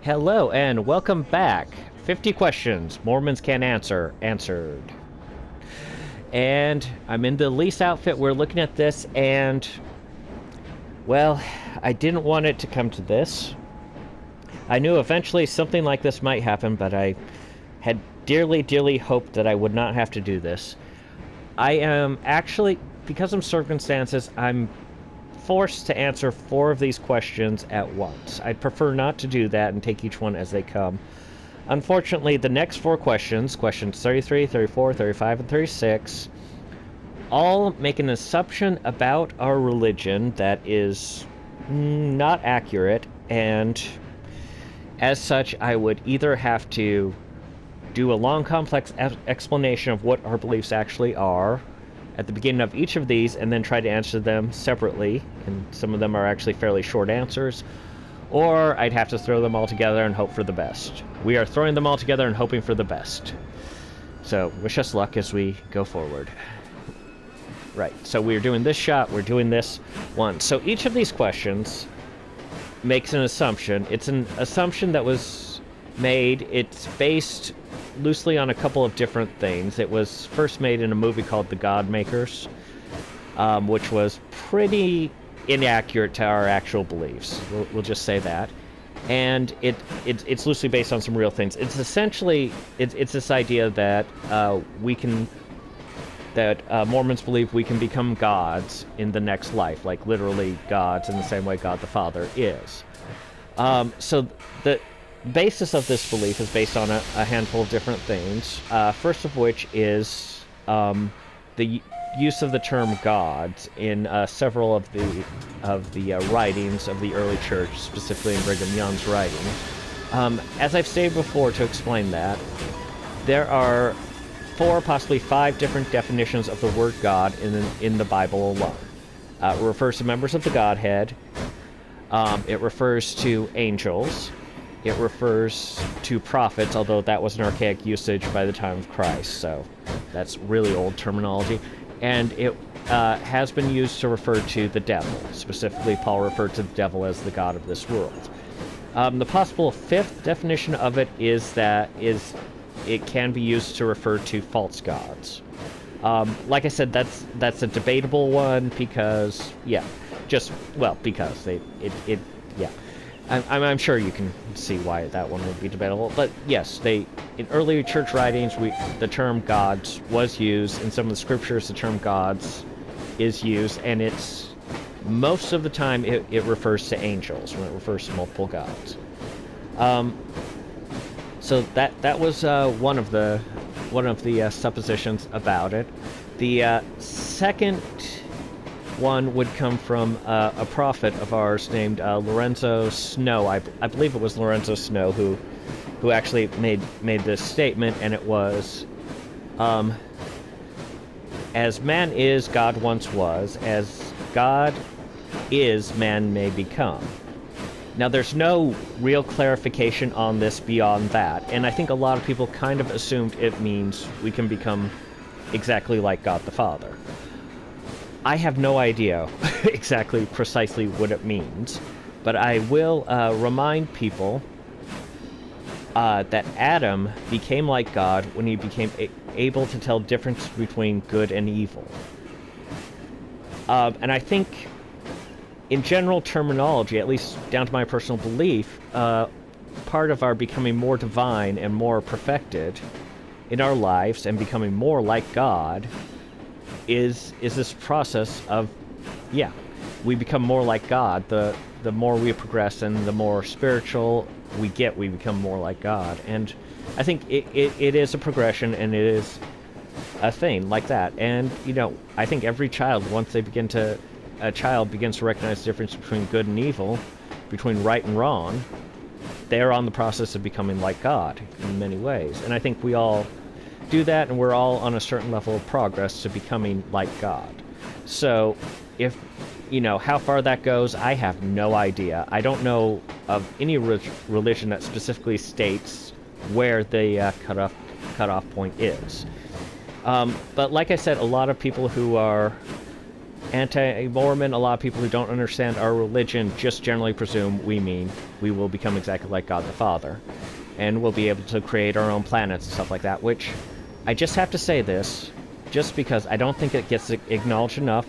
Hello and welcome back. 50 questions Mormons can't answer, answered. And I'm in the lease outfit. We're looking at this, and well, I didn't want it to come to this. I knew eventually something like this might happen, but I had dearly hoped that I would not have to do this. I am actually, because of circumstances, I'm forced to answer 4 of these questions at once. I'd prefer not to do that and take each one as they come. Unfortunately, the next 4 questions, questions 33, 34, 35, and 36, all make an assumption about our religion that is not accurate, and as such, I would either have to do a long, complex explanation of what our beliefs actually are at the beginning of each of these, and then try to answer them separately, and some of them are actually fairly short answers, or I'd have to throw them all together and hope for the best. We are throwing them all together and hoping for the best. So, wish us luck as we go forward. Right, so we're doing this shot, we're doing this one. So each of these questions makes an assumption. It's an assumption that was made, it's based loosely on a couple of different things. It was first made in a movie called The God Makers, which was pretty inaccurate to our actual beliefs. We'll just say that. And it's loosely based on some real things. It's essentially, it's this idea that Mormons believe we can become gods in the next life, like literally gods in the same way God the Father is. So the basis of this belief is based on a handful of different things. First of which is the use of the term gods in several of the writings of the early church, specifically in Brigham Young's writing. As I've stated before, to explain that, there are 4, possibly 5 different definitions of the word God in the Bible alone. It refers to members of the Godhead. It refers to angels. It refers to prophets, although that was an archaic usage by the time of Christ, so that's really old terminology. And it has been used to refer to the devil. Specifically, Paul referred to the devil as the god of this world. The possible 5th definition of it is that it can be used to refer to false gods. Like I said, that's a debatable one because, yeah, because I'm sure you can see why that one would be debatable. But yes, in early church writings, the term gods was used. In some of the scriptures, the term gods is used, and it's most of the time it refers to angels when it refers to multiple gods. So that was one of the suppositions about it. The second one would come from a prophet of ours named Lorenzo Snow. I believe it was Lorenzo Snow who actually made this statement, and it was, as man is, God once was. As God is, man may become. Now, there's no real clarification on this beyond that, and I think a lot of people kind of assumed it means we can become exactly like God the Father. I have no idea exactly precisely what it means, but I will remind people that Adam became like God when he became able to tell the difference between good and evil. And I think, in general terminology, at least down to my personal belief, part of our becoming more divine and more perfected in our lives and becoming more like God is this process of, we become more like God. The more we progress and the more spiritual we get, we become more like God. And I think it is a progression, and it is a thing like that. And, I think every child, once a child begins to recognize the difference between good and evil, between right and wrong, they're on the process of becoming like God in many ways. And I think we all do that, and we're all on a certain level of progress to becoming like God. So, if, how far that goes, I have no idea. I don't know of any religion that specifically states where the cutoff point is. But like I said, a lot of people who are anti-Mormon, a lot of people who don't understand our religion just generally presume we mean we will become exactly like God the Father. And we'll be able to create our own planets and stuff like that, which I just have to say this, just because I don't think it gets acknowledged enough.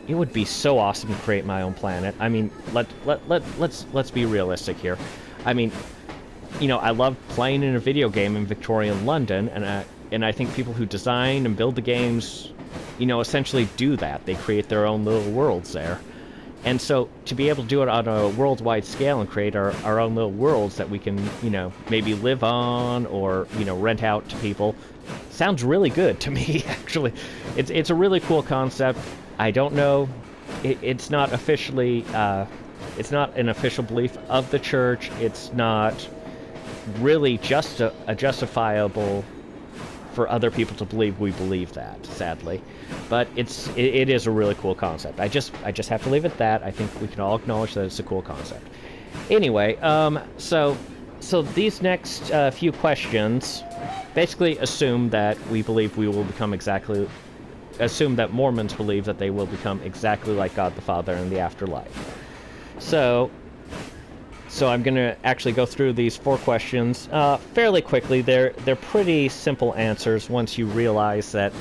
It would be so awesome to create my own planet. I mean, let's be realistic here. I mean, you know, I love playing in a video game in Victorian London, and I think people who design and build the games, you know, essentially do that. They create their own little worlds there. And so to be able to do it on a worldwide scale and create our own little worlds that we can, you know, maybe live on or, you know, rent out to people, sounds really good to me, actually. It's a really cool concept. I don't know. It's not officially, it's not an official belief of the church. It's not really just a justifiable for other people to believe we believe that, sadly. But it is a really cool concept. I just have to leave it at that. I think we can all acknowledge that it's a cool concept. Anyway, so these next few questions basically assume that we believe we will become assume that Mormons believe that they will become exactly like God the Father in the afterlife. So I'm going to actually go through these 4 questions fairly quickly. They're pretty simple answers once you realize that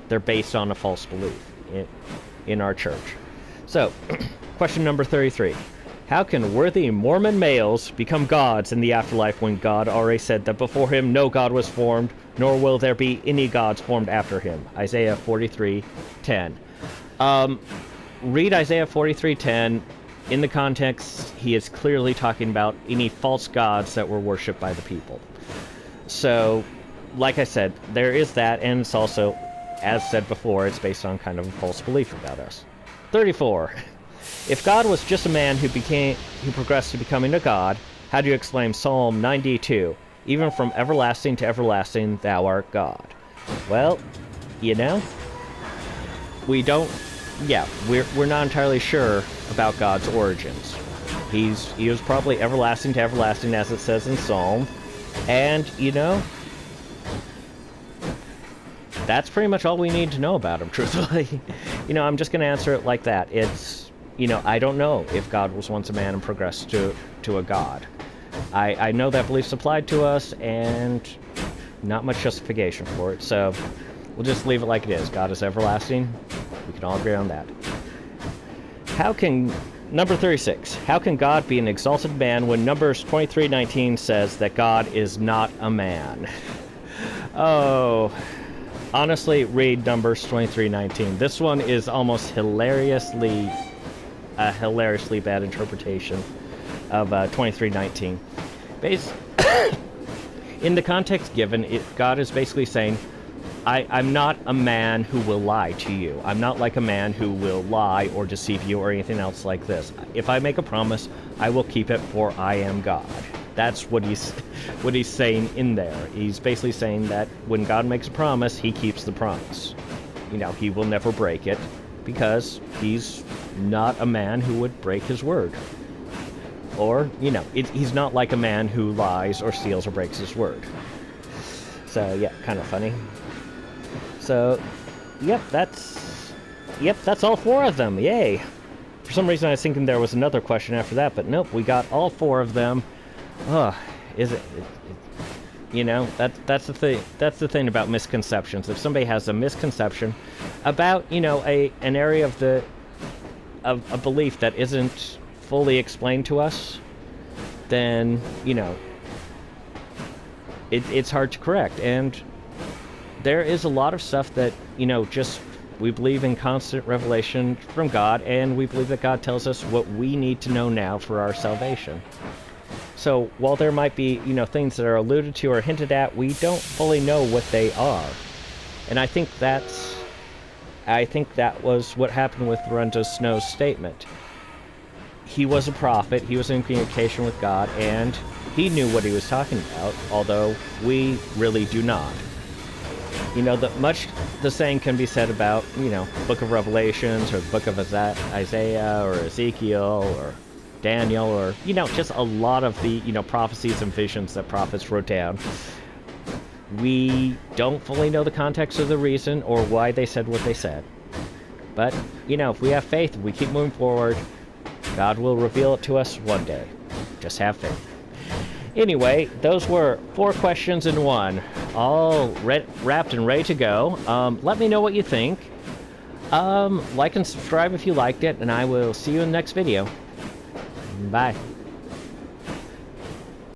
they're based on a false belief in our church. So, question number 33. How can worthy Mormon males become gods in the afterlife when God already said that before him no god was formed, nor will there be any gods formed after him? Isaiah 43:10. Read Isaiah 43:10. In the context, he is clearly talking about any false gods that were worshipped by the people. So, like I said, there is that, and it's also, as said before, it's based on kind of a false belief about us. 34. If God was just a man who progressed to becoming a god, how do you explain Psalm 92? Even from everlasting to everlasting, thou art God. Well, you know, we don't. Yeah, we're not entirely sure about God's origins. He was probably everlasting to everlasting, as it says in Psalm, and you know, that's pretty much all we need to know about him, truthfully. You know, I'm just going to answer it like that. It's, you know, I don't know if God was once a man and progressed to a god. I know that belief's applied to us, and not much justification for it, so we'll just leave it like it is. God is everlasting. We can all agree on that. Number 36. How can God be an exalted man when Numbers 23:19 says that God is not a man? Oh, honestly, read Numbers 23:19. This one is almost hilariously bad interpretation of 23:19. In the context given, God is basically saying, I'm not a man who will lie to you. I'm not like a man who will lie or deceive you or anything else like this. If I make a promise, I will keep it, for I am God. That's what he's saying in there. He's basically saying that when God makes a promise, he keeps the promise. You know, he will never break it, because he's not a man who would break his word. Or, you know, he's not like a man who lies or steals or breaks his word. So, yeah, kind of funny. So, yep, that's all 4 of them. Yay! For some reason I was thinking there was another question after that, but nope, we got all 4 of them. Is it you know, that's the thing. That's the thing about misconceptions. If somebody has a misconception about, you know, an area of a belief that isn't fully explained to us, then, you know, it's hard to correct. And there is a lot of stuff that, you know, just we believe in constant revelation from God, and we believe that God tells us what we need to know now for our salvation. So while there might be, you know, things that are alluded to or hinted at, we don't fully know what they are. And I think that was what happened with Lorenzo Snow's statement. He was a prophet, he was in communication with God, and he knew what he was talking about, although we really do not. You know, much the same can be said about, you know, Book of Revelations, or the Book of Isaiah, or Ezekiel, or Daniel, or, you know, just a lot of the, you know, prophecies and visions that prophets wrote down. We don't fully know the context of the reason or why they said what they said. But, you know, if we have faith, if we keep moving forward, God will reveal it to us one day. Just have faith. Anyway, those were 4 questions in one, all wrapped and ready to go. Let me know what you think. Like and subscribe if you liked it, and I will see you in the next video. Bye.